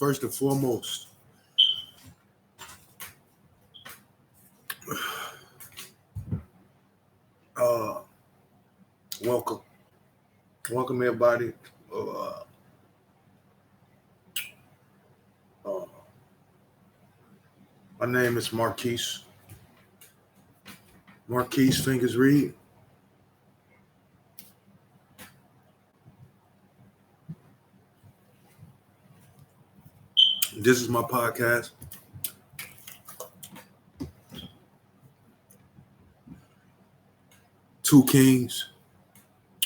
First and foremost, welcome everybody. My name is Marquise Fingers Reed. This is my podcast. Two Kings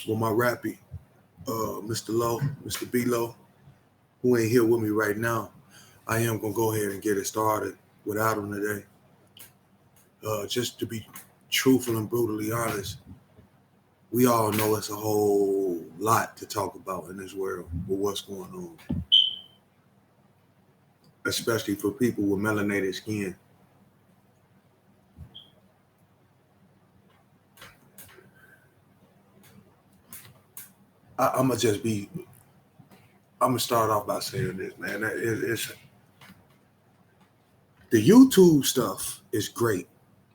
with my rappy, Mr. Low, Mr. B Low, who ain't here with me right now. I am gonna go ahead and get it started without him today. Just to be truthful and brutally honest, we all know it's a whole lot to talk about in this world with what's going on, especially for people with melanated skin. I'm gonna start off by saying this, man. It's the YouTube stuff is great.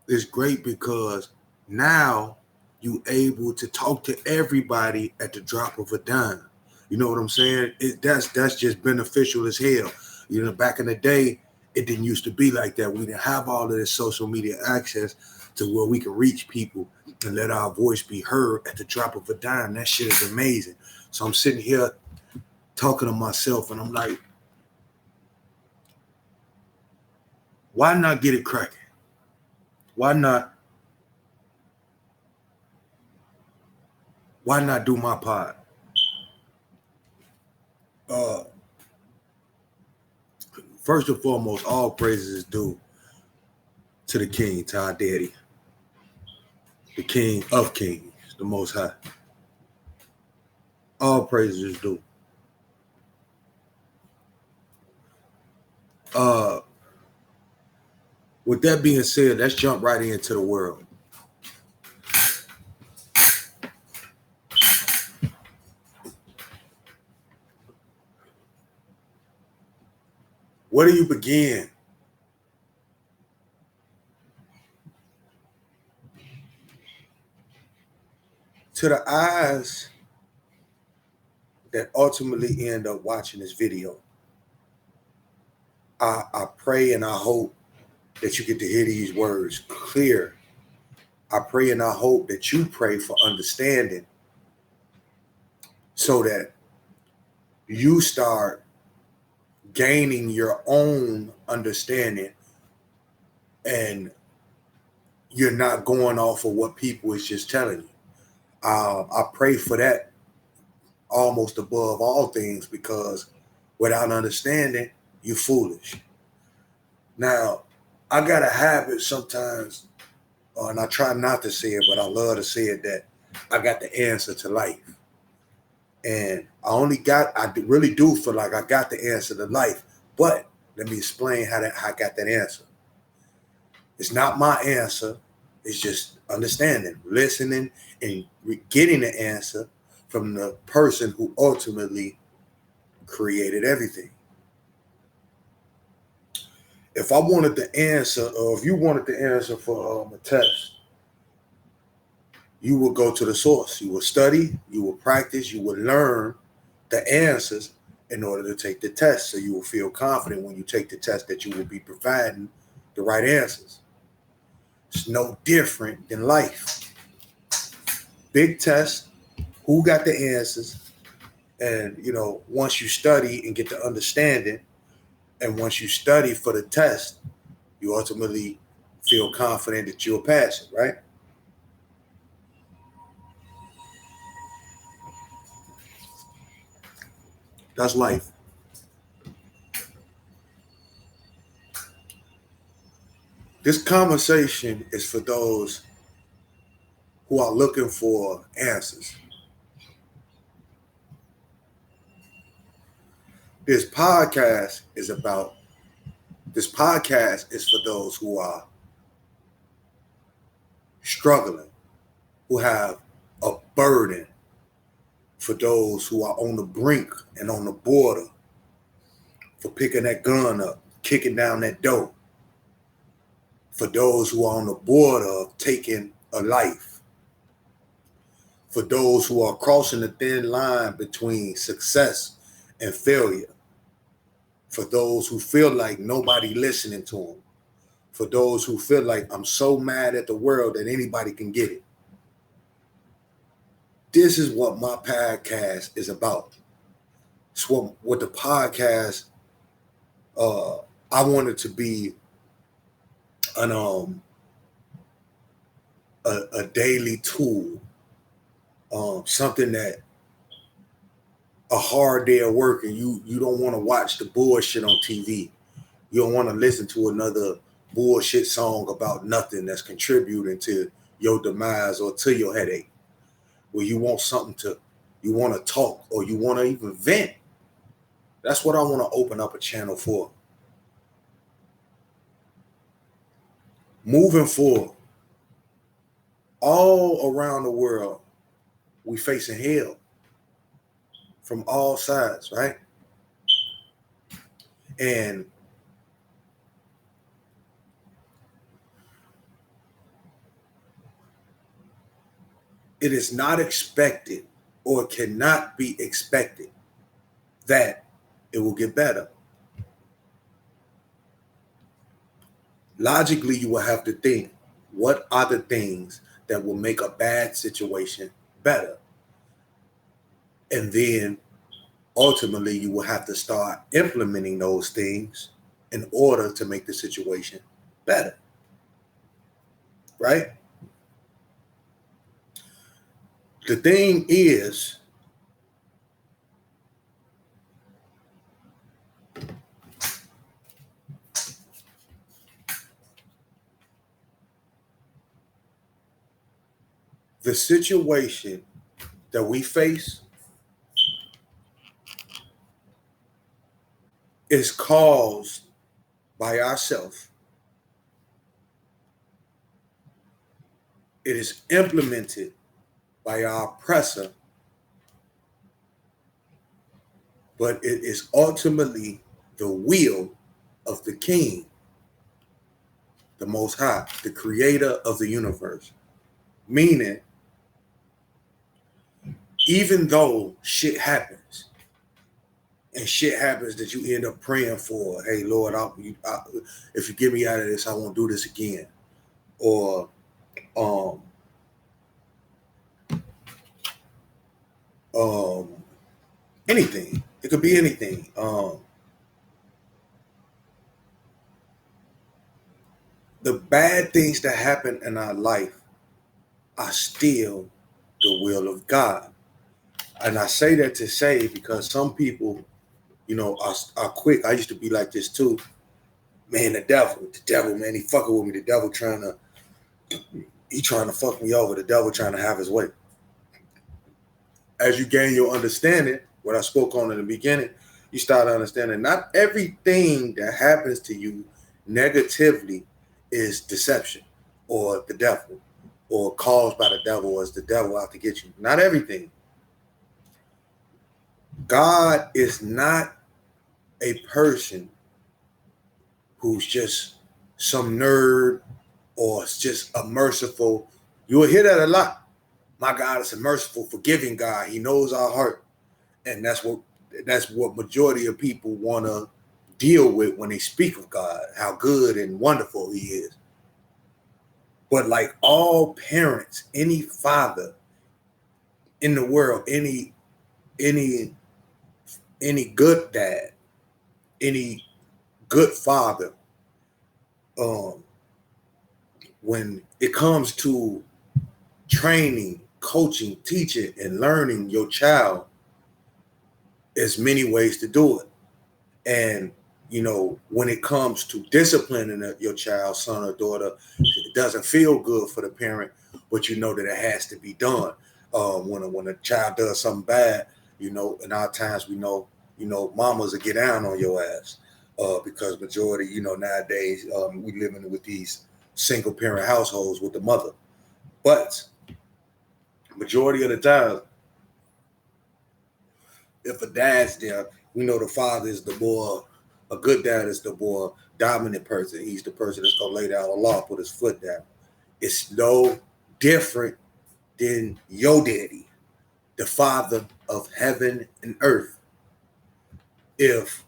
It's great because now you able to talk to everybody at the drop of a dime. You know what I'm saying? That's just beneficial as hell. You know, back in the day, it didn't used to be like that. We didn't have all of this social media access to where we can reach people and let our voice be heard at the drop of a dime. That shit is amazing. So I'm sitting here talking to myself and I'm like, why not get it cracking? Why not do my pod? First and foremost, all praises is due to the King, to our daddy, the King of Kings, the Most High. All praises is due. With that being said, let's jump right into the world. Where do you begin? To the eyes that ultimately end up watching this video, I pray and I hope that you get to hear these words clear. I pray and I hope that you pray for understanding so that you start gaining your own understanding and you're not going off of what people is just telling you. I pray for that almost above all things, because without understanding, you're foolish. Now, I got a habit sometimes, and I try not to say it, but I love to say it, that I got the answer to life. And I really do feel like I got the answer to life. But let me explain how I got that answer. It's not my answer. It's just understanding, listening, and getting the answer from the person who ultimately created everything. If I wanted the answer, or if you wanted the answer for a test, you would go to the source. You would study, you would practice, you would learn the answers in order to take the test. So you will feel confident when you take the test that you will be providing the right answers. It's no different than life. Big test, who got the answers? And, once you study and get the understanding, and once you study for the test, you ultimately feel confident that you'll pass it, right? That's life. This conversation is for those who are looking for answers. This podcast is for those who are struggling, who have a burden, for those who are on the brink and on the border, for picking that gun up, kicking down that door, for those who are on the border of taking a life, for those who are crossing the thin line between success and failure, for those who feel like nobody listening to them, for those who feel like I'm so mad at the world that anybody can get it. This is what my podcast is about. It's what the podcast, I want it to be an a daily tool, something that a hard day of work and you don't want to watch the bullshit on TV. You don't want to listen to another bullshit song about nothing that's contributing to your demise or to your headache. Where you want you want to talk or you want to even vent. That's what I want to open up a channel for. Moving forward, all around the world, we facing hell from all sides, right? And it is not expected or cannot be expected that it will get better. Logically, you will have to think, what are the things that will make a bad situation better? And then ultimately, you will have to start implementing those things in order to make the situation better. Right? The thing is, the situation that we face is caused by ourselves. It is implemented by our oppressor, but it is ultimately the will of the King, the Most High, the creator of the universe. Meaning, even though shit happens, and shit happens that you end up praying for, hey, Lord, if you get me out of this, I won't do this again. Or anything. It could be anything. The bad things that happen in our life are still the will of God. And I say that to say because some people, are quick. I used to be like this too. Man, the devil, man, he fucking with me. The devil trying to fuck me over. The devil trying to have his way. As you gain your understanding, what I spoke on in the beginning, you start understanding not everything that happens to you negatively is deception or the devil or caused by the devil or is the devil out to get you. Not everything. God is not a person who's just some nerd or just a merciful. You will hear that a lot. My God is a merciful, forgiving God. He knows our heart. And that's what majority of people want to deal with when they speak of God, how good and wonderful he is. But like all parents, any father in the world, any good dad, any good father, when it comes to training, coaching, teaching, and learning your child, there's many ways to do it. And when it comes to disciplining your child, son or daughter, it doesn't feel good for the parent, but you know that it has to be done. When a child does something bad, in our times we know, mamas will get down on your ass because majority, nowadays we living with these single parent households with the mother. But majority of the time, if a dad's there, we know the father is the more A good dad is the more dominant person. He's the person that's gonna lay down the law, put his foot down. It's no different than your daddy, the Father of heaven and earth. If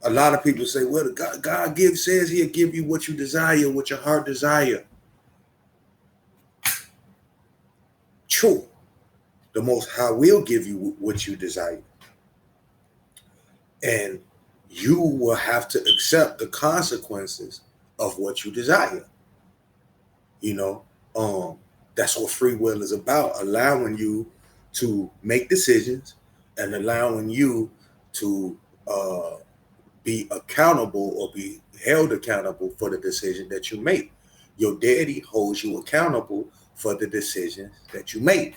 a lot of people say, well, God says he'll give you what you desire, what your heart desire. True. The Most High will give you what you desire. And you will have to accept the consequences of what you desire. You know, that's what free will is about, allowing you to make decisions and allowing you to be accountable or be held accountable for the decision that you make. Your daddy holds you accountable for the decisions that you make.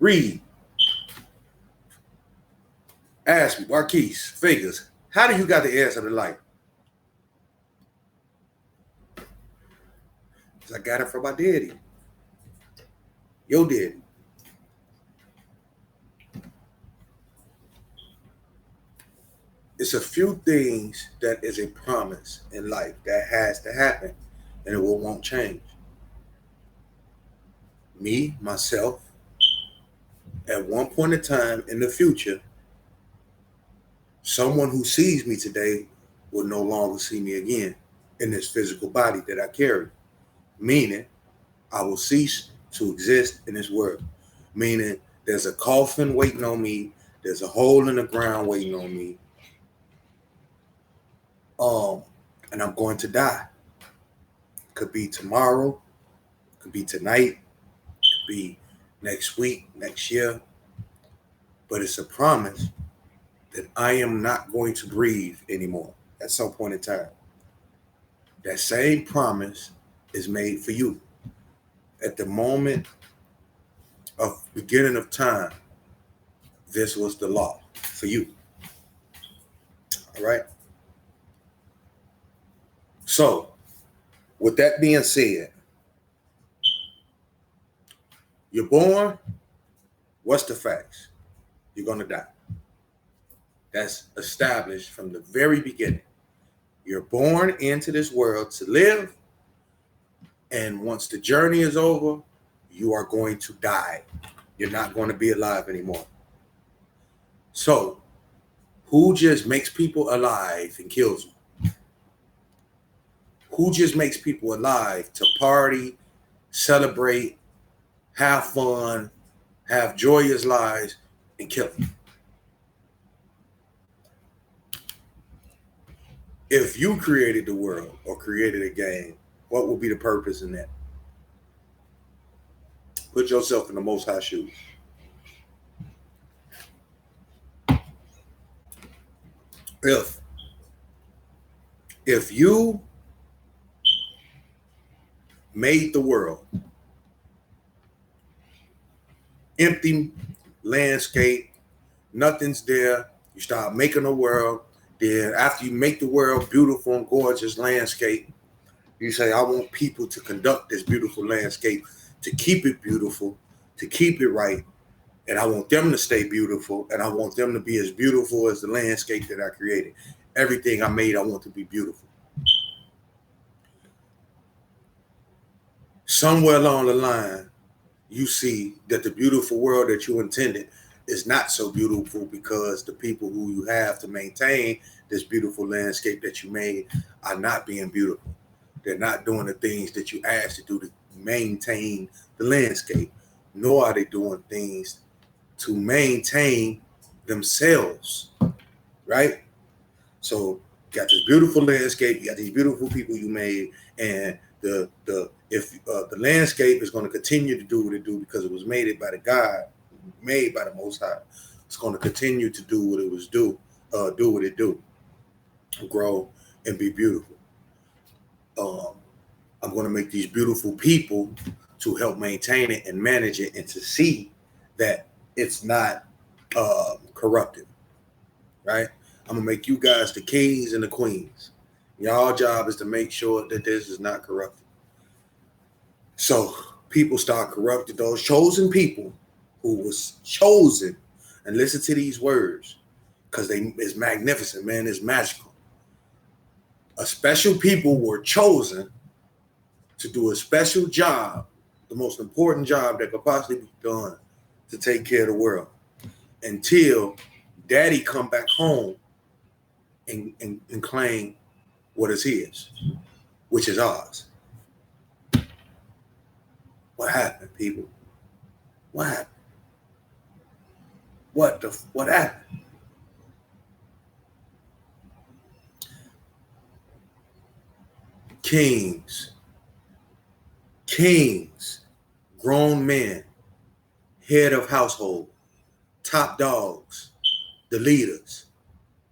Read. Ask me, Marquise, figures. How do you got the answer to life? I got it from my daddy. Your daddy. It's a few things that is a promise in life that has to happen, and it won't change. Me, myself, at one point in time in the future, someone who sees me today will no longer see me again in this physical body that I carry. Meaning, I will cease to exist in this world. Meaning, there's a coffin waiting on me. There's a hole in the ground waiting on me. And I'm going to die. Could be tomorrow. Could be tonight. Could be next week, next year. But it's a promise that I am not going to breathe anymore at some point in time. That same promise is made for you. At the moment of beginning of time, this was the law for you. All right? So, with that being said, you're born, what's the facts? You're going to die. That's established from the very beginning. You're born into this world to live, and once the journey is over, you are going to die. You're not going to be alive anymore. So, who just makes people alive and kills them? Who just makes people alive to party, celebrate, have fun, have joyous lives, and kill them? If you created the world or created a game, what would be the purpose in that? Put yourself in the Most High shoes. If you made the world empty landscape, nothing's there, you start making a world, then after you make the world beautiful and gorgeous landscape, you say, I want people to conduct this beautiful landscape, to keep it beautiful, to keep it right, and I want them to stay beautiful, and I want them to be as beautiful as the landscape that I created. Everything I made, I want to be beautiful. Somewhere along the line, you see that the beautiful world that you intended is not so beautiful because the people who you have to maintain this beautiful landscape that you made are not being beautiful. They're not doing the things that you asked to do to maintain the landscape, nor are they doing things to maintain themselves, right? So you got this beautiful landscape, you got these beautiful people you made, and the landscape is going to continue to do what it do because it was made by the God, made by the Most High. It's going to continue to do what it was do what it do, grow and be beautiful. I'm going to make these beautiful people to help maintain it and manage it, and to see that it's not corrupted, right? I'm going to make you guys the kings and the queens. Y'all job is to make sure that this is not corrupted. So people start corrupting those chosen people. who was chosen, and listen to these words, because it's magnificent, man. It's magical. A special people were chosen to do a special job, the most important job that could possibly be done to take care of the world until daddy come back home and claim what is his, which is ours. What happened, people? What happened? What happened? Kings, grown men, head of household, top dogs, the leaders,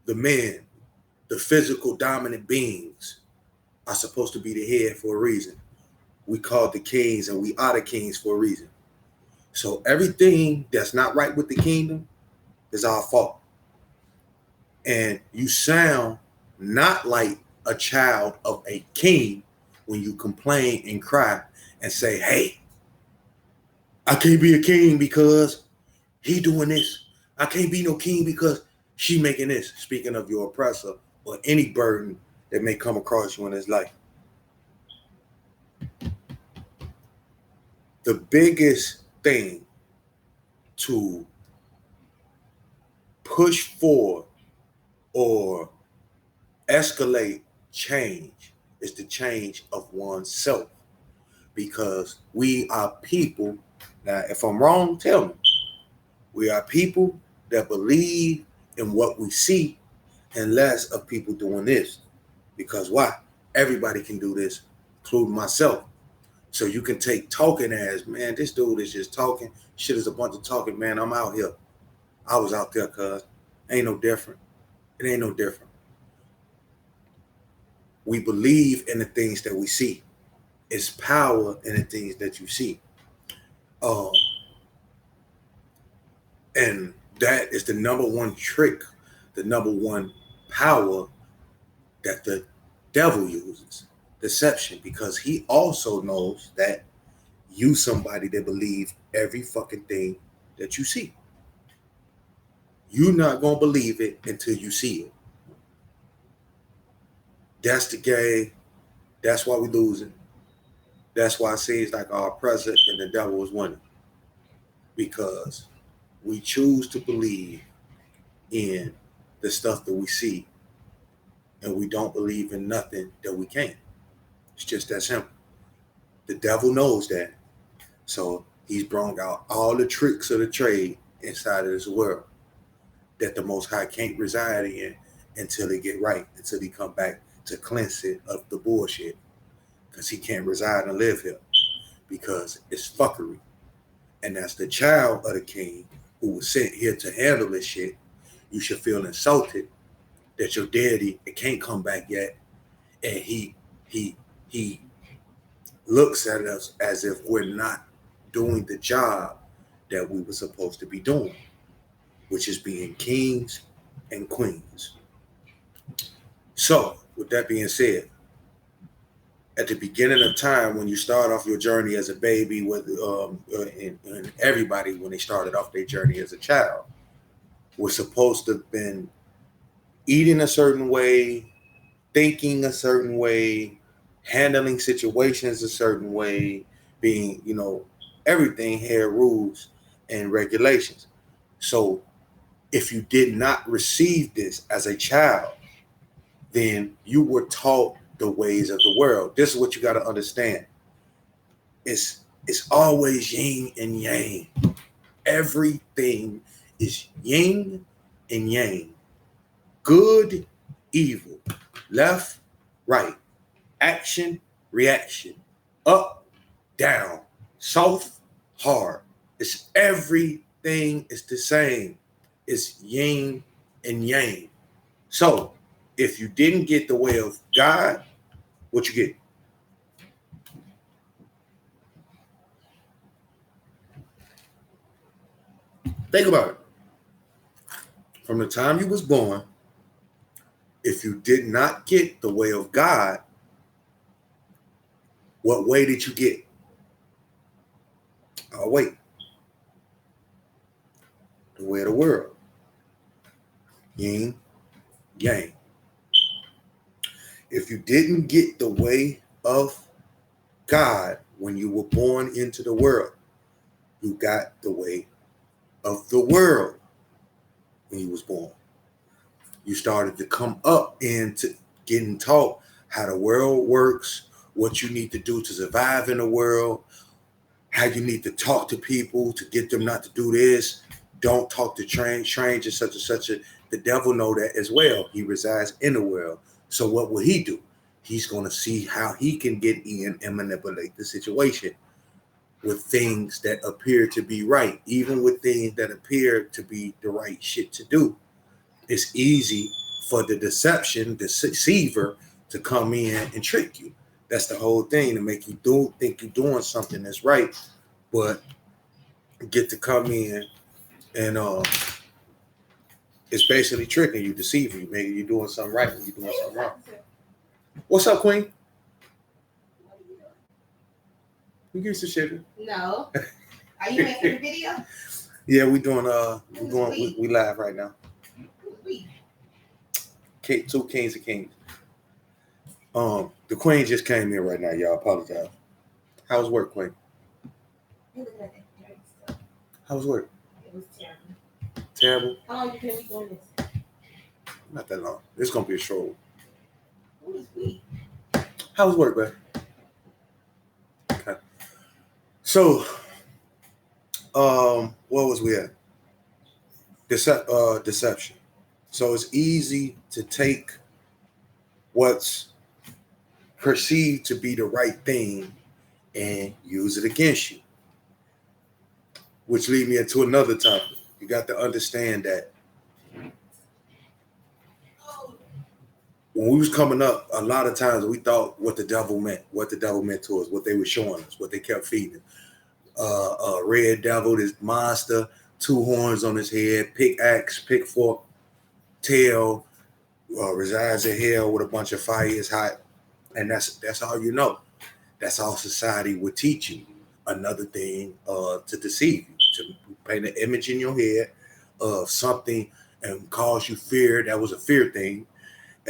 the men, the physical dominant beings are supposed to be the head for a reason. We called the kings and we are the kings for a reason. So everything that's not right with the kingdom is our fault. And you sound not like a child of a king when you complain and cry and say, hey, I can't be a king because he doing this. I can't be no king because she making this. Speaking of your oppressor or any burden that may come across you in his life. The biggest thing to push forward or escalate change is the change of oneself, because we are people. Now, if I'm wrong, tell me. We are people that believe in what we see and less of people doing this. Because why? Everybody can do this, including myself. So you can take talking as, man, this dude is just talking. Shit is a bunch of talking, man. I'm out here. I was out there, cuz. Ain't no different. It ain't no different. We believe in the things that we see. It's power in the things that you see. And that is the number one trick, the number one power that the devil uses, deception, because he also knows that you somebody that believe every fucking thing that you see. You're not going to believe it until you see it. That's the game. That's why we're losing. That's why it seems like our president and the devil is winning. Because we choose to believe in the stuff that we see, and we don't believe in nothing that we can't. It's just that simple. The devil knows that. So he's brought out all the tricks of the trade inside of this world that the Most High can't reside in until they get right, until he come back to cleanse it of the bullshit. Because he can't reside and live here. Because it's fuckery. And that's the child of the king who was sent here to handle this shit. You should feel insulted that your daddy can't come back yet. And he looks at us as if we're not doing the job that we were supposed to be doing, which is being kings and queens. So, with that being said, at the beginning of time, when you start off your journey as a baby, with and everybody, when they started off their journey as a child, was supposed to have been eating a certain way, thinking a certain way, handling situations a certain way, being, everything had rules and regulations. So if you did not receive this as a child, then you were taught the ways of the world. This is what you got to understand. It's always yin and yang. Everything is yin and yang. Good, evil, left, right, action, reaction, up, down, soft, hard. It's everything is the same. It's yin and yang. So if you didn't get the way of God, what you get? Think about it. From the time you was born, if you did not get the way of God, what way did you get? Oh, wait. way of the world. Yin, yang. If you didn't get the way of God when you were born into the world, you got the way of the world when you was born. You started to come up into getting taught how the world works, what you need to do to survive in the world, how you need to talk to people to get them not to do this. Don't talk to strangers, such and such. The devil know that as well. He resides in the world. So what will he do? He's going to see how he can get in and manipulate the situation with things that appear to be right, even with things that appear to be the right shit to do. It's easy for the deceiver to come in and trick you. That's the whole thing, to make you think you're doing something that's right, but get to come in and it's basically tricking you, deceiving you. Maybe you're doing something right and you're doing something wrong. What's up, Queen? You get some sugar? No. Are you making a video? Yeah, we live right now. Two Kings and Kings. The Queen just came in right now, y'all. Apologize. How's work, Queen? How's work? It was terrible. Terrible? How long you been doing this? Not that long. It's gonna be a short one. Who is we? How's work, man? Okay. So, what was we at? Deception. So it's easy to take what's perceived to be the right thing and use it against you. Which leads me into another topic. You got to understand that when we was coming up, a lot of times we thought what the devil meant to us, what they were showing us, what they kept feeding. Red devil, this monster, 2 horns on his head, pickaxe, pitchfork, tail, resides in hell with a bunch of fire, is hot. And that's all you know. That's all society would teach you. Another thing to deceive you, to paint an image in your head of something and cause you fear. That was a fear thing.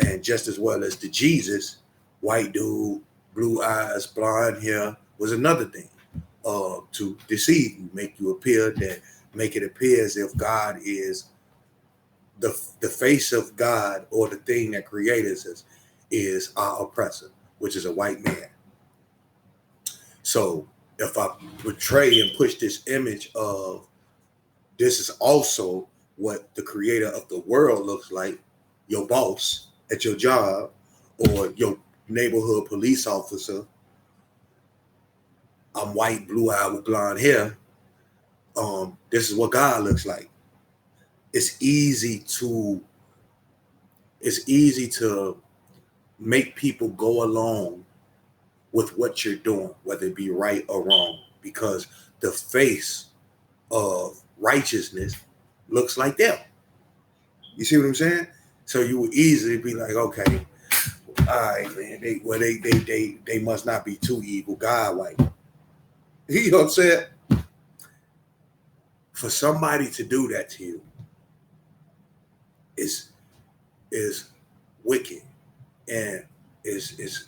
And just as well as the Jesus, white dude, blue eyes, blonde hair, was another thing to deceive you, make it appear as if God is the face of God, or the thing that created us is our oppressor, which is a white man. So if I portray and push this image of this is also what the creator of the world looks like, your boss at your job, or your neighborhood police officer, I'm white, blue-eyed with blonde hair, this is what God looks like. It's easy to make people go along with what you're doing, whether it be right or wrong, because the face of righteousness looks like them. You see what I'm saying? So you would easily be like, okay, all right, man, they must not be too evil. God white. You know what I'm saying? For somebody to do that to you is wicked, and is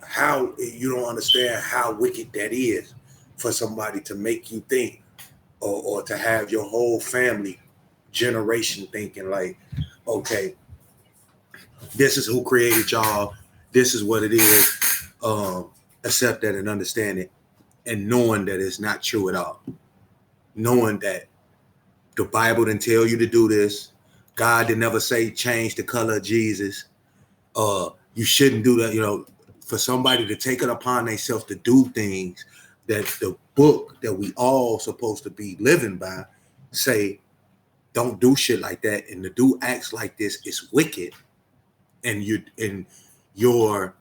how you don't understand how wicked that is for somebody to make you think, or to have your whole family generation thinking like, okay, this is who created y'all, this is what it is, accept that and understand it, and knowing that it's not true at all, knowing that the Bible didn't tell you to do this, God did never say change the color of Jesus, you shouldn't do that. You know, for somebody to take it upon themselves to do things that the book that we all supposed to be living by say, don't do shit like that, and to do acts like this is wicked, and your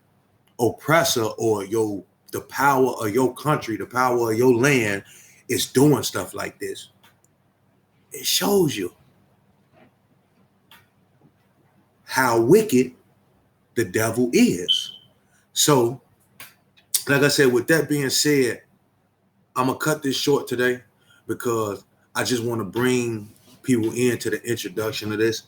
oppressor, or the power of your country, the power of your land is doing stuff like this. It shows you how wicked the devil is. So, like I said, with that being said, I'm gonna cut this short today because I just want to bring people into the introduction of this,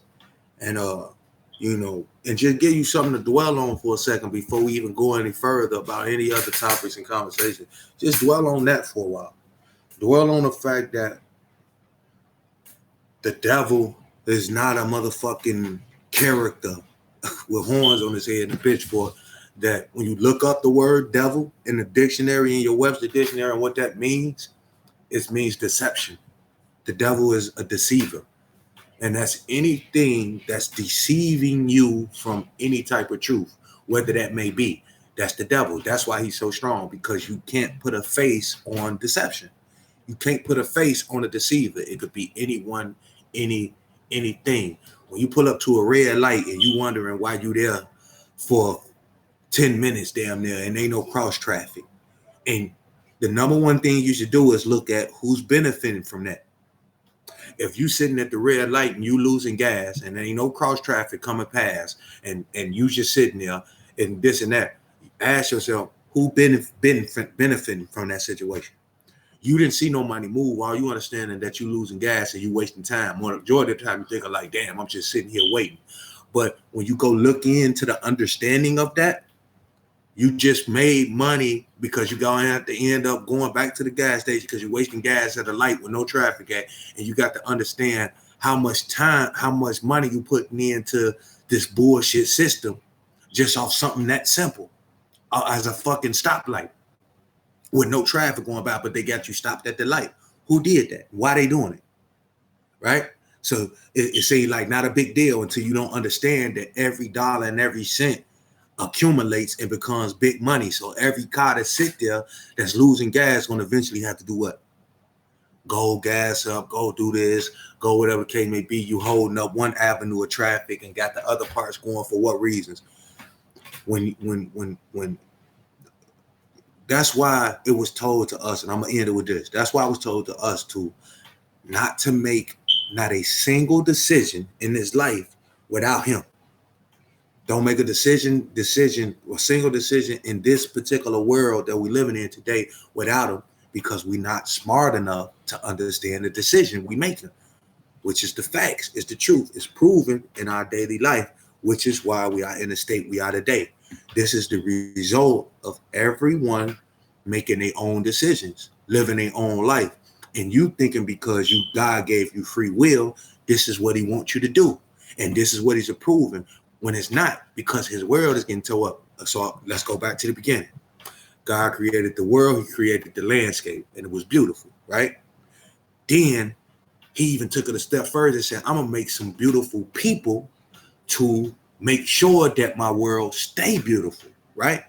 and and just give you something to dwell on for a second before we even go any further about any other topics and conversation. Just dwell on that for a while. Dwell on the fact that the devil is not a motherfucking character with horns on his head and a pitchfork. That when you look up the word devil in the dictionary, in your Webster dictionary, and what that means, it means deception. The devil is a deceiver. And that's anything that's deceiving you from any type of truth, whether that may be. That's the devil. That's why he's so strong, because you can't put a face on deception. You can't put a face on a deceiver. It could be anyone, anything. When you pull up to a red light and you wondering why you there for 10 minutes damn near and ain't no cross traffic. And the number one thing you should do is look at who's benefiting from that. If you sitting at the red light and you losing gas and there ain't no cross traffic coming past and you just sitting there and this and that, ask yourself who benefiting from that situation. You didn't see no money move while you understanding that you losing gas and you wasting time. Majority of the time you think like, damn, I'm just sitting here waiting. But when you go look into the understanding of that, you just made money because you're going to have to end up going back to the gas station because you're wasting gas at a light with no traffic at, and you got to understand how much time, how much money you putting into this bullshit system just off something that simple as a fucking stoplight with no traffic going by, but they got you stopped at the light. Who did that? Why they doing it? Right? So it seems like not a big deal until you don't understand that every dollar and every cent accumulates and becomes big money. So every car that sit there that's losing gas going to eventually have to do what? Go gas up, go do this, go whatever case may be. You holding up one avenue of traffic and got the other parts going for what reasons? When that's why it was told to us, and I'm gonna end it with this. That's why it was told to us not to make not a single decision in this life without him. Don't make a single decision in this particular world that we're living in today without him, because we're not smart enough to understand the decision we making, which is the facts, it's the truth, it's proven in our daily life, which is why we are in the state we are today. This is the result of everyone making their own decisions, living their own life. And you thinking because God gave you free will, this is what he wants you to do. And this is what he's approving, when it's not, because his world is getting tore up. So let's go back to the beginning. God created the world, he created the landscape, and it was beautiful, right? Then he even took it a step further and said, I'm gonna make some beautiful people to make sure that my world stay beautiful, right?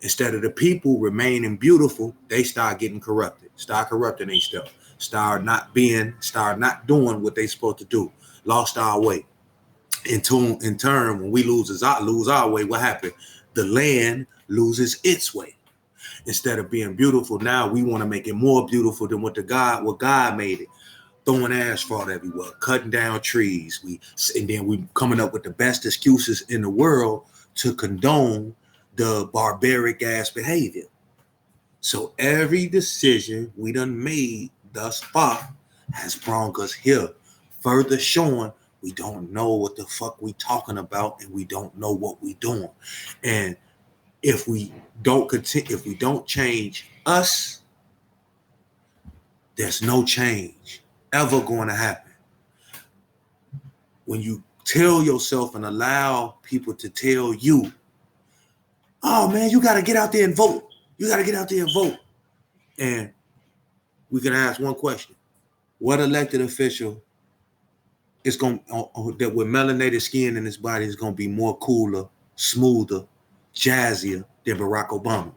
Instead of the people remaining beautiful, they start getting corrupted, start corrupting themselves, start not doing what they supposed to do, lost our way. In turn, when we lose our way, what happened? The land loses its way. Instead of being beautiful, now we want to make it more beautiful than what God made it. Throwing asphalt everywhere, cutting down trees. And then we coming up with the best excuses in the world to condone the barbaric ass behavior. So every decision we done made thus far has brought us here, further showing we don't know what the fuck we talking about, and we don't know what we doing. And if we don't change us, there's no change ever going to happen. When you tell yourself and allow people to tell you, oh man, you got to get out there and vote. You got to get out there and vote. And we can ask one question. What elected official is going that with melanated skin in his body is going to be more cooler, smoother, jazzier than Barack Obama?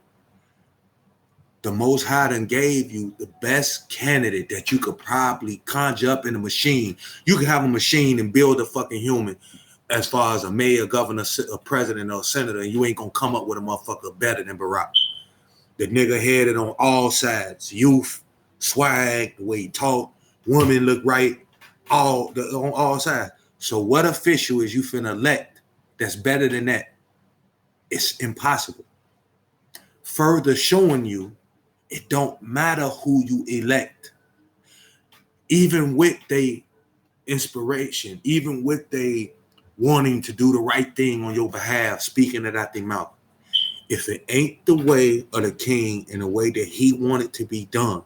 The Most High done gave you the best candidate that you could probably conjure up in a machine. You can have a machine and build a fucking human as far as a mayor, governor, a president, or a senator, and you ain't going to come up with a motherfucker better than Barack. The nigga headed on all sides. Youth, swag, the way he talk, women look right, on all sides. So what official is you finna elect that's better than that? It's impossible. Further showing you it don't matter who you elect. Even with they inspiration, even with they wanting to do the right thing on your behalf, speaking it out their mouth. If it ain't the way of the king in the way that he wanted to be done,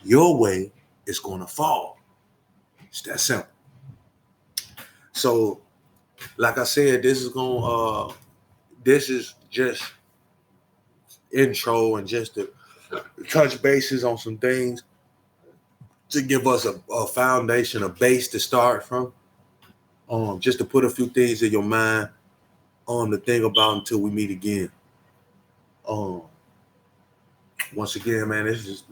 your way is going to fall. It's that simple. So, like I said, this is just intro and just to touch bases on some things to give us a foundation, a base to start from. Just to put a few things in your mind on to think about until we meet again. Once again, man, this is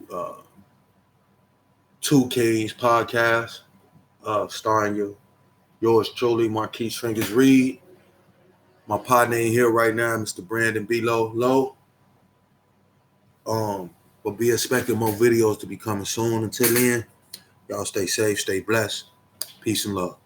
2Kings podcast, starring yours truly, Marquise Fingers Reed. My partner in here right now, Mr. Brandon B. Low. But be expecting more videos to be coming soon. Until then, y'all stay safe, stay blessed. Peace and love.